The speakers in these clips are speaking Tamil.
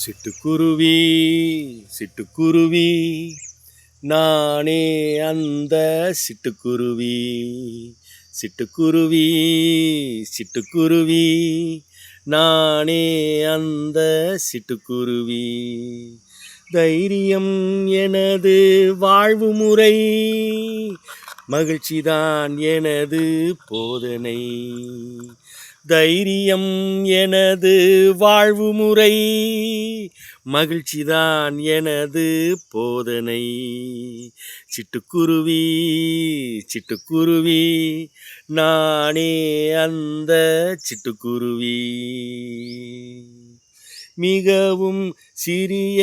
சிட்டுக்குருவி சிட்டுக்குருவி நானே அந்த சிட்டுக்குருவி. சிட்டுக்குருவி சிட்டுக்குருவி நானே அந்த சிட்டுக்குருவி. தைரியம் எனது வாழ்வு முறை, மகிழ்ச்சிதான் எனது போதனை. தைரியம் எனது வாழ்வு முறை, மகிழ்ச்சிதான் எனது போதனை. சிட்டுக்குருவி சிட்டுக்குருவி நானே அந்த சிட்டுக்குருவி. மிகவும் சிறிய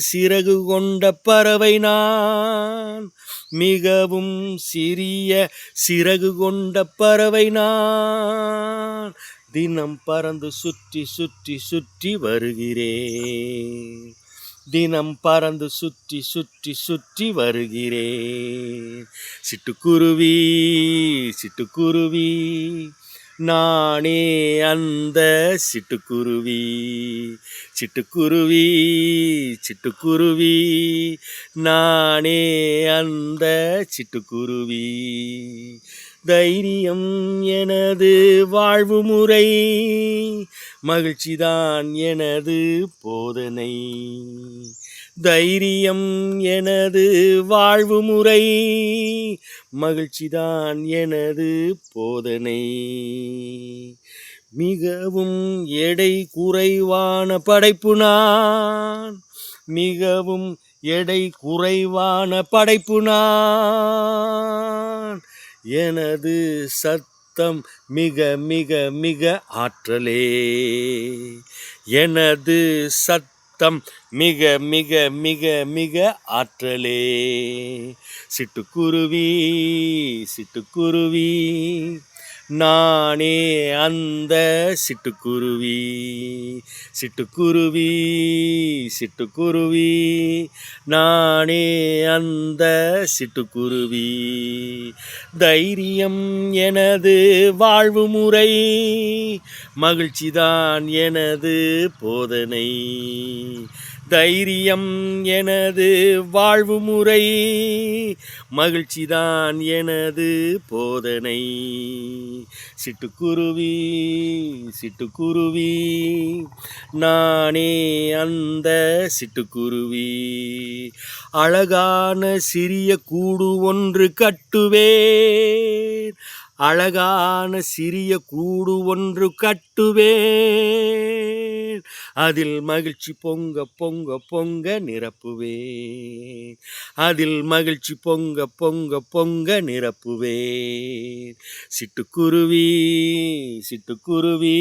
சிறகு கொண்ட பறவை நான், மிகவும் சிறிய சிறகு கொண்ட பறவை நான். தினம் பறந்து சுற்றி சுற்றி சுற்றி வருகிறேன், தினம் பறந்து சுற்றி சுற்றி சுற்றி வருகிறேன். சிட்டுக்குருவி சிட்டுக்குருவி நானே அந்த சிட்டுக்குருவி. சிட்டுக்குருவி சிட்டுக்குருவி நானே அந்த சிட்டுக்குருவி. தைரியம் எனது வாழ்வு முறை, மகிழ்ச்சிதான் எனது போதனை. தைரியம் எனது வாழ்வு முறை, மகிழ்ச்சிதான் எனது போதனை. மிகவும் எடை குறைவான படைப்பு நான், மிகவும் எடை குறைவான படைப்பு நான். எனது சத்தம் மிக மிக மிக ஆற்றலே, எனது சத்தம் மிக மிக மிக மிக ஆற்றலே. சிட்டுக்குருவி சிட்டுக்குருவி நானே அந்த சிட்டுக்குருவி. சிட்டுக்குருவி சிட்டுக்குருவி நானே அந்த சிட்டுக்குருவி. தைரியம் எனது வாழ்வு முறை, மகிழ்ச்சிதான் எனது போதனை. தைரியம் எனது வாழ்வு முறை, மகிழ்ச்சிதான் எனது போதனை. சிட்டுக்குருவி சிட்டுக்குருவி நானே அந்த சிட்டுக்குருவி. அழகான சிறிய கூடு ஒன்று கட்டுவேன், அழகான சிறிய கூடு ஒன்று கட்டுவேன். அதில் மகிழ்ச்சி பொங்க பொங்க பொங்க நிரப்புவேன், அதில் மகிழ்ச்சி பொங்க பொங்க பொங்க நிரப்புவேன். சிட்டுக்குருவி சிட்டுக்குருவி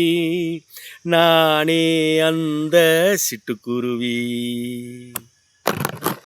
நானே அந்த சிட்டுக்குருவி.